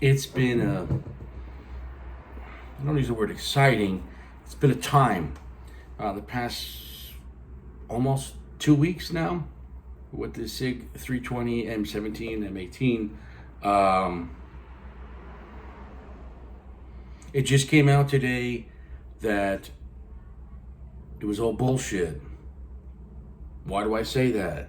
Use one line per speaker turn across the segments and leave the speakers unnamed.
It's been I don't use the word exciting. It's been a time. The past almost 2 weeks now with the SIG 320 M17 M18. It just came out today that it was all bullshit. Why do I say that?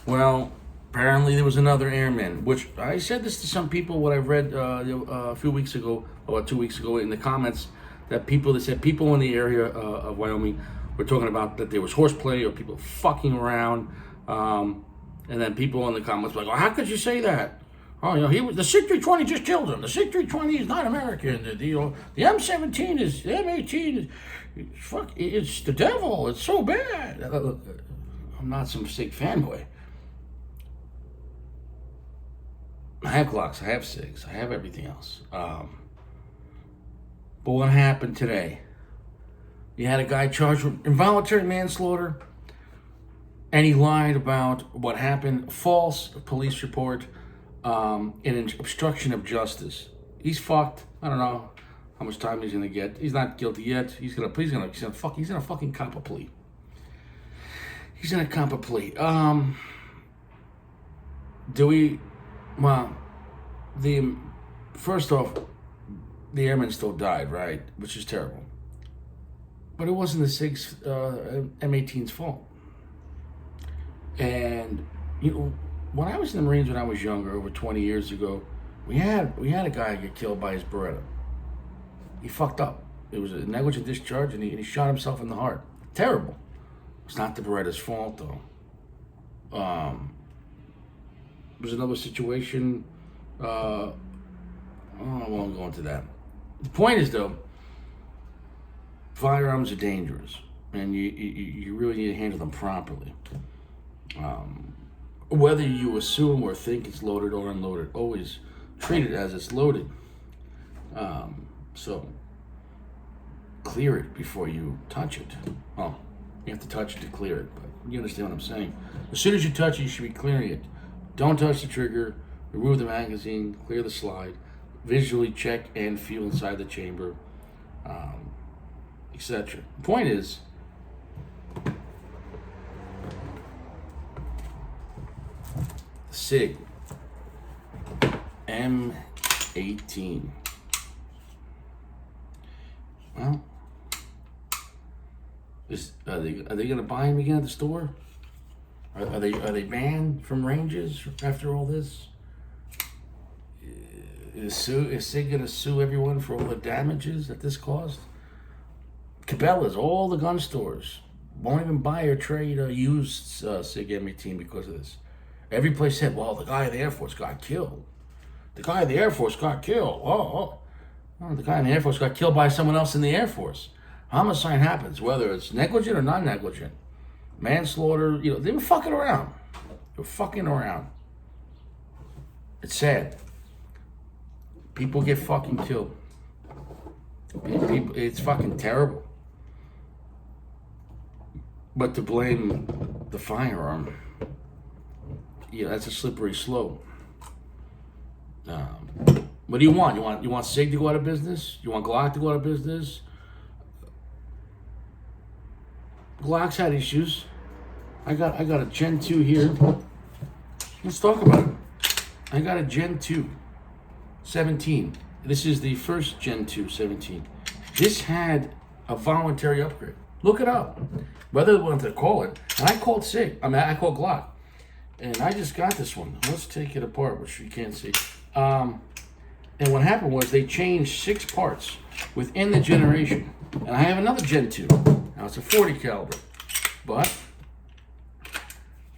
Well, apparently there was another airman, which I said this to some people, what I've read a few weeks ago, or 2 weeks ago in the comments, that they said people in the area of Wyoming were talking about that there was horseplay or people fucking around. And then people in the comments were like, oh, how could you say that? Oh, the SIG 320 just killed him. The SIG 320 is not American. The M17 is, the M18 is, it's the devil. It's so bad. I'm not some SIG fanboy. I have Glocks, I have SIGs, I have everything else. But what happened today? You had a guy charged with involuntary manslaughter, and he lied about what happened, false police report, and an obstruction of justice. He's fucked. I don't know how much time he's gonna get. He's not guilty yet. He's gonna fucking cop a plea. He's gonna cop a plea. Well, first off, the airman still died, right? Which is terrible. But it wasn't the SIG's M18's fault. And when I was in the Marines when I was younger, over 20 years ago, we had a guy get killed by his Beretta. He fucked up. It was a negligent discharge, and he shot himself in the heart. Terrible. It's not the Beretta's fault, though. There's another situation. I won't go into that. The point is, though, firearms are dangerous, and you really need to handle them properly. Whether you assume or think it's loaded or unloaded, always treat it as it's loaded. So clear it before you touch it. Well, you have to touch it to clear it, but you understand what I'm saying. As soon as you touch it, you should be clearing it. Don't touch the trigger, remove the magazine, clear the slide, visually check and feel inside the chamber, etc. The point is, SIG M18. Well, are they going to buy him again at the store? Are they banned from ranges after all this? Is SIG going to sue everyone for all the damages that this caused? Cabela's, all the gun stores won't even buy or trade a used SIG M18 because of this. Every place said, well, the guy in the Air Force got killed. The guy in the Air Force got killed. Oh, the guy in the Air Force got killed by someone else in the Air Force. Homicide happens, whether it's negligent or non-negligent. Manslaughter, they were fucking around. They were fucking around. It's sad. People get fucking killed. It's fucking terrible. But to blame the firearm, that's a slippery slope. What do you want? You want SIG to go out of business? You want Glock to go out of business? Glock's had issues. I got a Gen 2 here. Let's talk about it. I got a Gen 2 17. This is the first Gen 2 17. This had a voluntary upgrade. Look it up. Whether they want to call it. And I called SIG. I called Glock. And I just got this one. Let's take it apart, which you can't see. And what happened was they changed 6 parts within the generation. And I have another Gen 2. Now it's a 40 caliber. But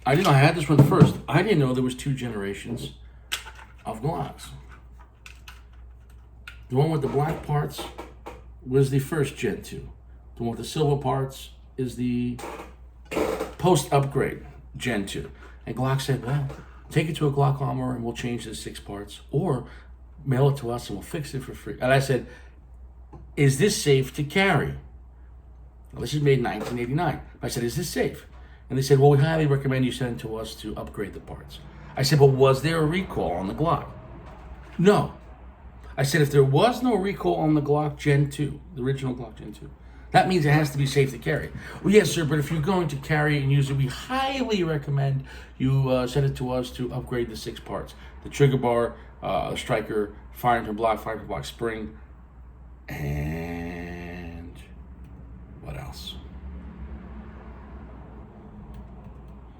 I didn't know I had this one first. I didn't know there was 2 generations of Glocks. The one with the black parts was the first Gen 2. The one with the silver parts is the post-upgrade Gen 2. And Glock said, well, take it to a Glock armor and we'll change the 6 parts. Or mail it to us and we'll fix it for free. And I said, is this safe to carry? Well, this is made in 1989. I said, is this safe? And they said, well, we highly recommend you send it to us to upgrade the parts. I said, but was there a recall on the Glock? No. I said if there was no recall on the Glock Gen 2, the original Glock Gen 2, that means it has to be safe to carry. Well, yes, sir, but if you're going to carry and use it, we highly recommend you send it to us to upgrade the 6 parts. The trigger bar, striker, firing pin block spring, and what else?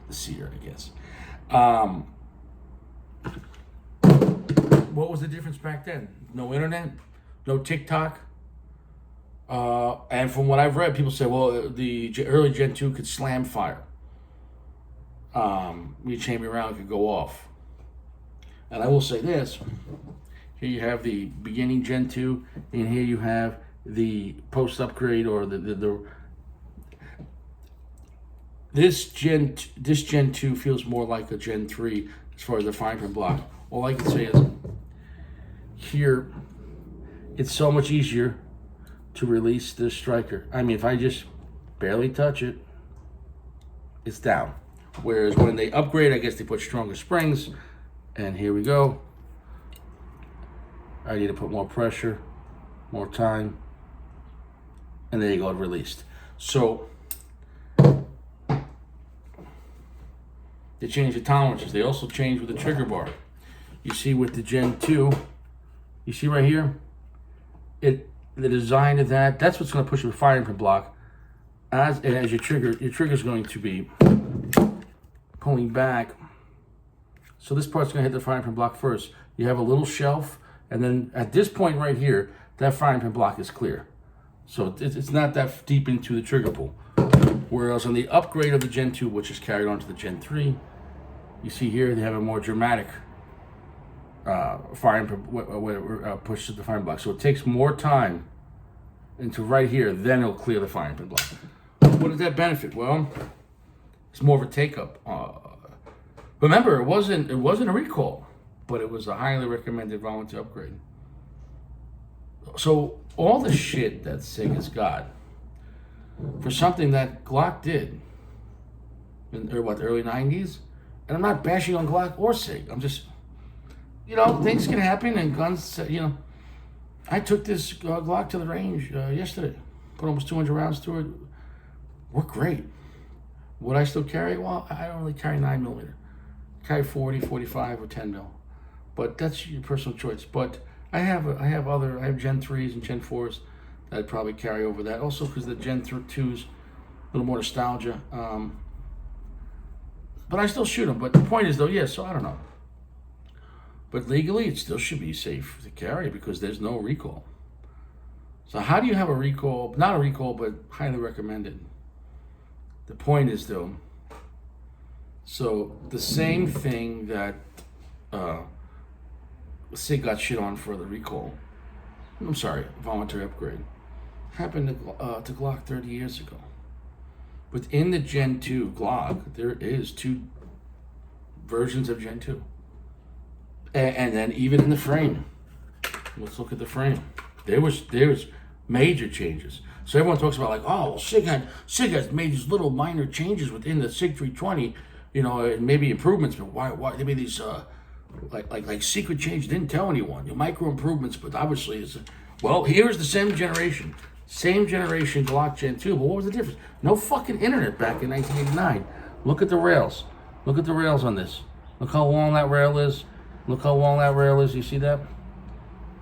The sear, I guess. What was the difference back then? No internet, no TikTok. And from what I've read, people say, well, the early Gen 2 could slam fire. Each chamber round could go off. And I will say this. Here you have the beginning Gen 2, and here you have the post-upgrade or this Gen 2 feels more like a Gen 3 as far as the firing pin block. All I can say is here, it's so much easier to release this striker. I mean, if I just barely touch it, it's down. Whereas when they upgrade, I guess they put stronger springs. And here we go. I need to put more pressure, more time. And there you go, it released. So they changed the tolerances. They also changed with the trigger bar. You see with the Gen 2, you see right here, the design of that's what's going to push the firing pin block. As your trigger is going to be pulling back. So this part's going to hit the firing pin block first. You have a little shelf, and then at this point right here, that firing pin block is clear. So it's not that deep into the trigger pull. Whereas on the upgrade of the Gen 2, which is carried on to the Gen 3, you see here they have a more dramatic firing push to the firing block. So it takes more time into right here, then it'll clear the firing pin block. What does that benefit? Well, it's more of a take-up. Remember, it wasn't a recall, but it was a highly recommended volunteer upgrade. So all the shit that SIG has got for something that Glock did in the early 90s, and I'm not bashing on Glock or SIG. I'm just, things can happen and guns, I took this Glock to the range yesterday, put almost 200 rounds through it. Worked great. Would I still carry? Well, I don't really carry 9mm. Carry 40, 45, or 10 mil. But that's your personal choice. But I have Gen 3s and Gen 4s that I'd probably carry over that. Also because the Gen 2s, a little more nostalgia. But I still shoot them. But the point is though, so I don't know. But legally, it still should be safe to carry because there's no recall. So how do you have a recall? Not a recall, but highly recommended. The point is though, so the same thing that SIG got shit on for the recall, voluntary upgrade, happened to Glock 30 years ago. Within the Gen 2 Glock, there is 2 versions of Gen 2. And then even in the frame, let's look at the frame. There was major changes. So everyone talks about SIG has made these little minor changes within the SIG 320, and maybe improvements. But why they made these like secret changes? Didn't tell anyone. Micro improvements, but obviously here's the same generation Glock Gen 2. But what was the difference? No fucking internet back in 1989. Look at the rails. Look at the rails on this. Look how long that rail is. You see that?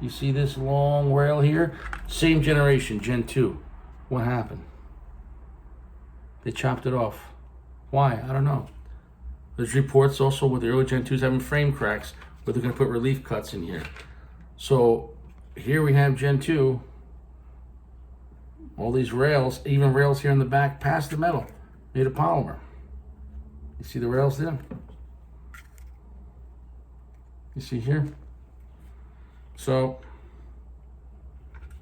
You see this long rail here? Same generation, Gen 2. What happened? They chopped it off. Why? I don't know. There's reports also with the early Gen 2s having frame cracks where they're going to put relief cuts in here. So here we have Gen 2. All these rails, even rails here in the back past the metal, made of polymer. You see the rails there? You see here? So,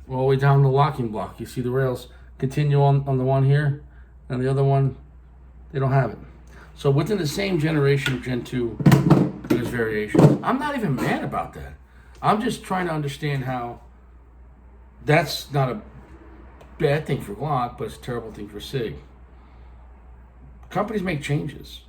all the way down the locking block, you see the rails continue on the one here, and the other one, they don't have it. So within the same generation of Gen 2, there's variations. I'm not even mad about that. I'm just trying to understand how that's not a bad thing for Glock, but it's a terrible thing for SIG. Companies make changes,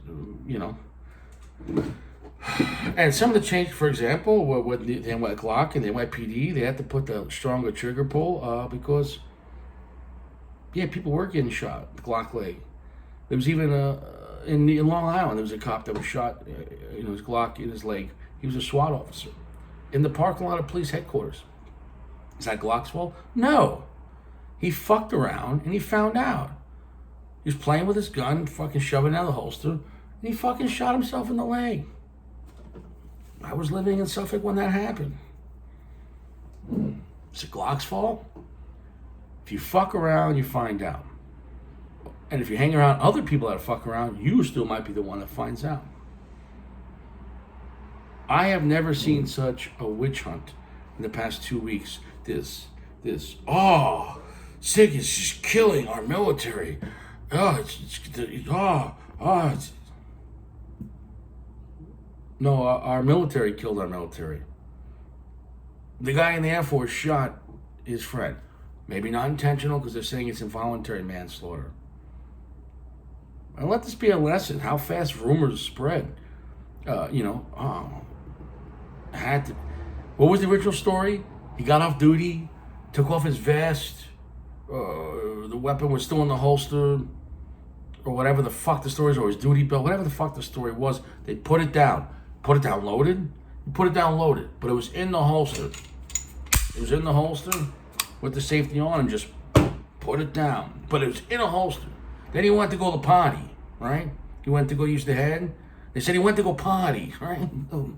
And some of the change, for example, with the NY Glock and the NYPD, they had to put the stronger trigger pull because, yeah, people were getting shot. The Glock leg. There was even in Long Island, there was a cop that was shot. His Glock in his leg. He was a SWAT officer in the parking lot of police headquarters. Is that Glock's fault? No. He fucked around and he found out. He was playing with his gun, fucking shoving it out of the holster, and he fucking shot himself in the leg. I was living in Suffolk when that happened. Is it Glock's fault? If you fuck around, you find out. And if you hang around other people that fuck around, you still might be the one that finds out. I have never seen such a witch hunt in the past 2 weeks. This, SIG is just killing our military. No, our military killed our military. The guy in the Air Force shot his friend. Maybe not intentional because they're saying it's involuntary manslaughter. And let this be a lesson how fast rumors spread. What was the original story? He got off duty, took off his vest, the weapon was still in the holster, or whatever the fuck the story is, or his duty belt, whatever the fuck the story was. They put it down. Put it down loaded? You put it down loaded, but it was in the holster. It was in the holster with the safety on and just put it down. But it was in a holster. Then he went to go to potty, right? He went to go use the head. They said he went to go potty, right? And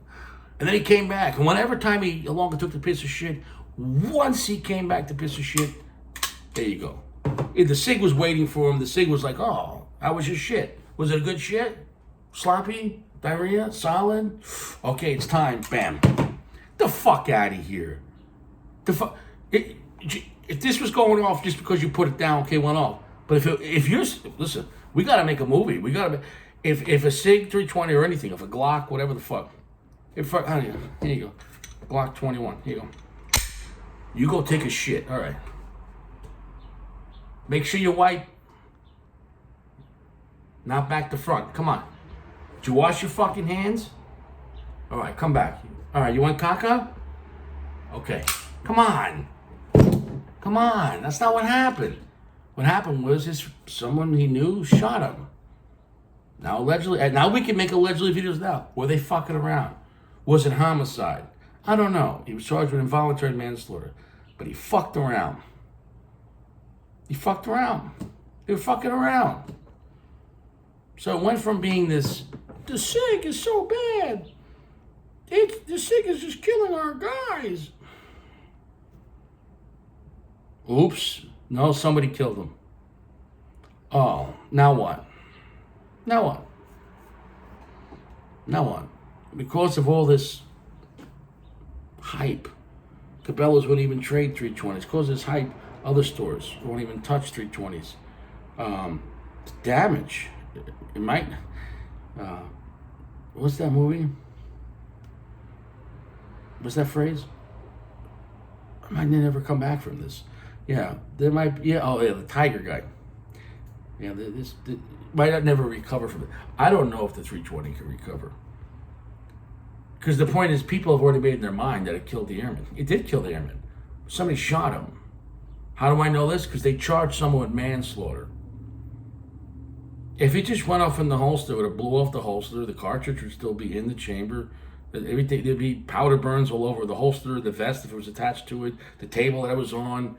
then he came back. And whenever time he longer took the piss of shit, once he came back to piss of shit, there you go. The SIG was waiting for him. The SIG was like, oh, how was your shit? Was it a good shit? Sloppy? Diarrhea? Solid? Okay, it's time. Bam. The fuck out of here. If this was going off just because you put it down, okay, went off. But if you're, listen, we got to make a movie. If a SIG 320 or anything, if a Glock, whatever the fuck. Here you go. Glock 21. Here you go. You go take a shit. All right. Make sure you wipe. Not back to front. Come on. Did you wash your fucking hands? All right, come back. All right, you want caca? Okay. Come on. Come on. That's not what happened. What happened was someone he knew shot him. Now we can make allegedly videos now. Were they fucking around? Was it homicide? I don't know. He was charged with involuntary manslaughter. But he fucked around. He fucked around. They were fucking around. So it went from being this, the SIG is so bad. The SIG is just killing our guys. Oops. No, somebody killed him. Oh, now what? Now what? Now what? Because of all this hype, Cabela's wouldn't even trade 320s. Because of this hype, other stores won't even touch 320s. Damage. It might. What's that movie? What's that phrase? I might never come back from this. Yeah, there might. Yeah, oh yeah, the tiger guy. Yeah, this might not never recover from it. I don't know if the 320 can recover. Because the point is, people have already made in their mind that it killed the airman. It did kill the airman. Somebody shot him. How do I know this? Because they charged someone with manslaughter. If it just went off in the holster, it would have blew off the holster. The cartridge would still be in the chamber. Everything, there'd be powder burns all over the holster, the vest if it was attached to it, the table that it was on,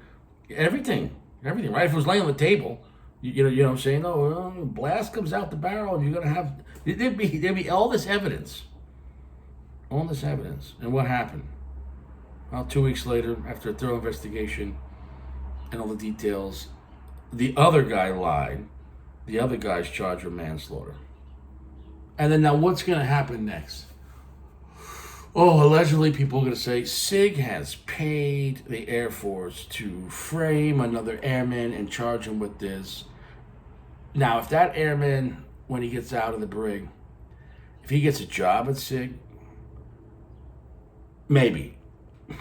everything, right? If it was laying on the table, you know what I'm saying? Oh, blast comes out the barrel, and you're gonna have there'd be all this evidence. And what happened? Well, 2 weeks later, after a thorough investigation and all the details, the other guy lied. The other guy's charged with manslaughter. And then now what's going to happen next? Oh, allegedly people are going to say SIG has paid the Air Force to frame another airman and charge him with this. Now, if that airman, when he gets out of the brig, if he gets a job at SIG, maybe.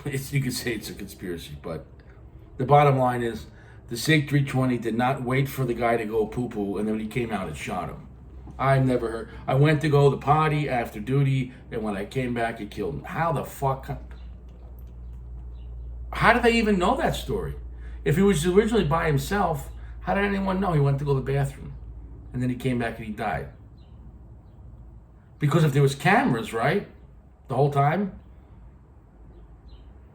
You could say it's a conspiracy, but the bottom line is the SIG 320 did not wait for the guy to go poo-poo, and then when he came out, it shot him. I've never heard. I went to go to the party after duty, and when I came back, it killed me. How the fuck? How did they even know that story? If he was originally by himself, how did anyone know he went to go to the bathroom? And then he came back and he died. Because if there was cameras, right, the whole time,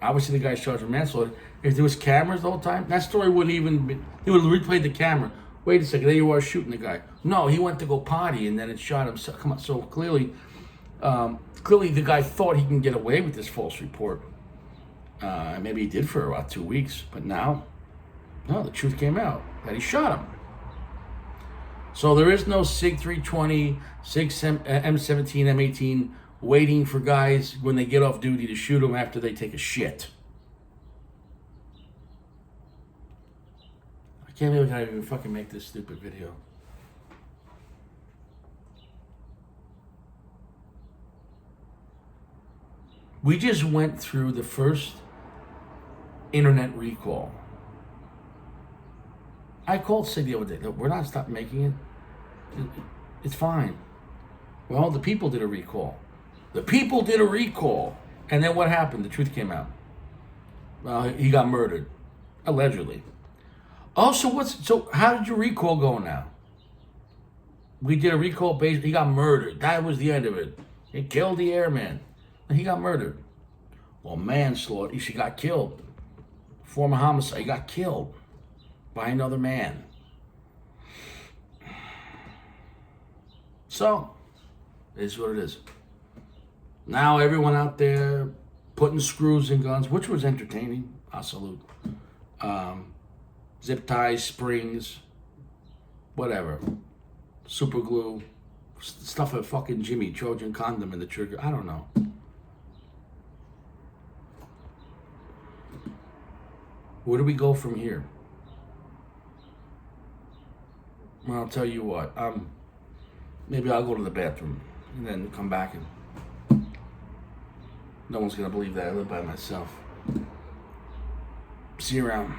obviously the guy's charged with manslaughter. If there was cameras the whole time, that story wouldn't even be, he would have replayed the camera. Wait a second, there you are shooting the guy. No, he went to go potty and then it shot him. So, come on, so clearly the guy thought he can get away with this false report. Maybe he did for about 2 weeks, but now, no, the truth came out that he shot him. So there is no SIG 320, SIG M17 M18 waiting for guys when they get off duty to shoot them after they take a shit. I can't believe I even fucking make this stupid video. We just went through the first internet recall. I called SIG the other day. Look, we're not stopping making it. It's fine. Well, the people did a recall. The people did a recall. And then what happened? The truth came out. He got murdered. Allegedly. Oh, so how did your recall go now? We did a recall based, he got murdered. That was the end of it. He killed the airman. And he got murdered. Well, manslaughter, he got killed. Former homicide, he got killed by another man. So, it is what it is. Now everyone out there putting screws in guns, which was entertaining. I salute. Zip ties, springs, whatever. Super glue, stuff a fucking Jimmy Trojan condom in the trigger. I don't know. Where do we go from here? Well, I'll tell you what. Maybe I'll go to the bathroom and then come back and no one's gonna believe that I live by myself. See you around.